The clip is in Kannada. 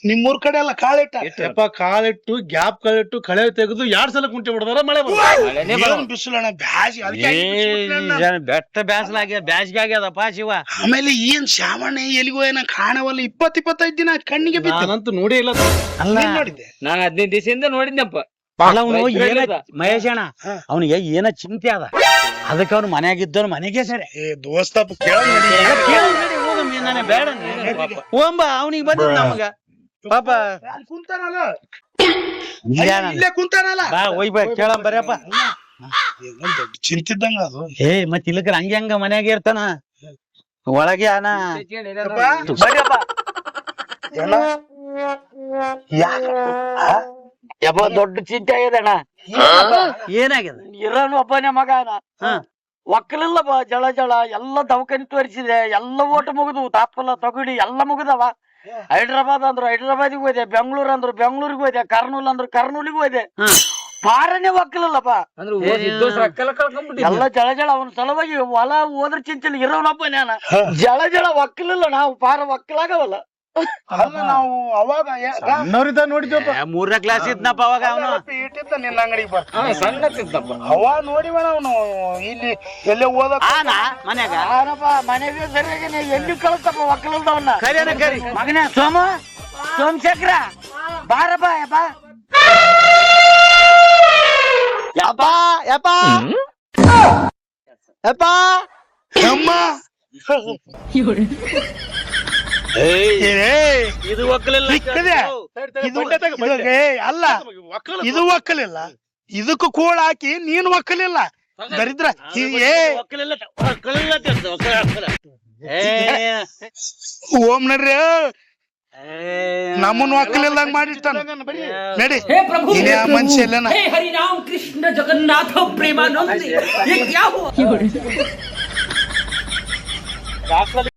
ನಿಮ್ಮೂರ್ ಕಡೆ ಎಲ್ಲ ಕಾಳಿಟ್ಟ ಯಪ್ಪ ಕಾಲಿಟ್ಟು ಗ್ಯಾಪ್ ಕಾಲಿಟ್ಟು ಕಳೆ ತೆಗೆದು 2 ಸಲ ಕುಂಟೆ ಬಿಡದಾರ ಮಳೆ ಬಿಸಿಲಣ್ಣ ಬ್ಯಾಸಿ ಬೆಟ್ಟ ಬ್ಯಾಸ್ಗೆ ಆಗ್ಯದಪ್ಪ ಶಿವ. ಆಮೇಲೆ ಏನ್ ಶಾಮಣ್ಣ ಎಲ್ಲಿಗೋ ಏನ ಕಾಣವಲ್ಲ 20-25 ದಿನ ಕಣ್ಣಿಗೆ ನಾನಂತೂ ನೋಡೇ ಇಲ್ಲ. ಅಲ್ಲ ನೋಡಿದ್ದೆ ನಾನ್ 15 ದಿವಸದಿಂದ ನೋಡಿದ್ನಪ್ಪ. ಮಹೇಶ್ ಅಣ್ಣ ಅವನಿಗೆ ಏನ ಚಿಂತೆ ಅದ, ಅದಕ್ಕೆ ಅವ್ನು ಮನ್ಯಾಗಿದ್ದವ್ನು ಮನೆಗೆ ಸರಿ ದೋಸ್ತಪ್ಪ ಕೇಳ ಬೇಡ ಹೋಗಂಬ ಅವನಿಗೆ ಬಂದ ನಮಗ ಪಾಪ ಕುಂತಾನಲ್ಲ ಇಲ್ಲೇ ಕುಂತಾನಲ್ಲ ಬಾ ಹೋಯ್ ಬಾ ಕೇಳಂ ಬರ್ಯಪ್ಪ. ದೊಡ್ಡ ಚಿಂತಿದ್ದಂಗ ಅದು. ಮತ್ ಇಲ್ಲಕ್ರ ಹಂಗ ಮನ್ಯಾಗ ಇರ್ತಾನ ಒಳಗೆ ಅನ ಬರ್ಯಪ್ಪ. ಯಪ್ಪ ದೊಡ್ಡ ಚಿಂತೆ ಆಗ್ಯದಣ್ಣ. ಏನಾಗ್ಯದ? ಇರೋನು ಒಬ್ಬನೇ ಮಗ ಒಕ್ಕಲಿಲ್ಲ ಜಳ ಎಲ್ಲ ದವಾಖಾನೆ ತೋರಿಸಿದೆ, ಎಲ್ಲ ಓಟ್ ಮುಗಿದು ತಾಪಲ್ಲ ತಗುಡಿ ಎಲ್ಲ ಮುಗಿದವ. ಹೈದ್ರಾಬಾದ್ ಅಂದ್ರು ಹೈದ್ರಾಬಾದಿಗೆ ಹೋದೆ, ಬೆಂಗಳೂರು ಅಂದ್ರು ಬೆಂಗಳೂರಿಗೆ ಹೋದೆ, ಕರ್ನೂಲ್ ಅಂದ್ರು ಕರ್ನೂಲಿಗೆ ಹೋದೆ. ಪಾರನೆ ಒಕ್ಕಲಿಲ್ಲಪ್ಪ, ಎಲ್ಲ ಜಳ ಅವನ ಸಲುವಾಗಿ ಹೊಲ ಹೋದ್ರ ಚಿಂತಿಲ್ಲ. ಇರೋನಪ್ಪ ನಾನು ಜಳ ಒಕ್ಕಲಿಲ್ಲ, ನಾವು ಪಾರ ಒಕ್ಕಲಾಗವಲ್ಲ. ಅಲ್ಲ ನಾವು ಅವಾಗ ನೋಡಿದ್ವಪ್ಪ. 3ನೇ ಕ್ಲಾಸ್ ಇದ್ನಪ್ಪ ಅವಾಗ ಅವನು. ಇಟ್ಟಿದ್ದ ನಿನ್ನ ಅಂಗಡಿಗೆ ಸಣ್ಣಪ್ಪ ಅವ ನೋಡಿವಣ ಅವನು ಇಲ್ಲಿ ಎಲ್ಲೇ ಓದ ಮನ್ಯಾಗ ಮನೆಗೆ ಸರಿಯಾಗಿ ಎಲ್ಲಿ ಕಳಿಸ್ತಪ್ಪ ಒಕ್ಕಲಿಲ್ದವನ್ನ. ಕರಿ ಮಗನೇ ಸೋಮಶೇಖರ ಬಾರಪ್ಪ ಯಪ್ಪ ಯಪ್ಪ ಯಪ್ಪ ಅಮ್ಮ ಇದು ಒಕ್ಕಲಿಲ್ಲ. ಅಲ್ಲ ಇದು ಒಕ್ಕಲಿಲ್ಲ, ಇದಕ್ಕೂ ಕೂಳ ಹಾಕಿ ನೀನು ಒಕ್ಕಲಿಲ್ಲ ದರಿದ್ರ. ಓಂ ನಡ್ರಿ ನಮ್ಮನ್ನು ಒಕ್ಕಲಿಲ್ಲಂಗ್ ಮಾಡಿರ್ತಾನ ನಡಿ. ಮನುಷ್ಯ ಎಲ್ಲನ हरि राम कृष्ण जगन्नाथ प्रेमानंद ये क्या हुआ?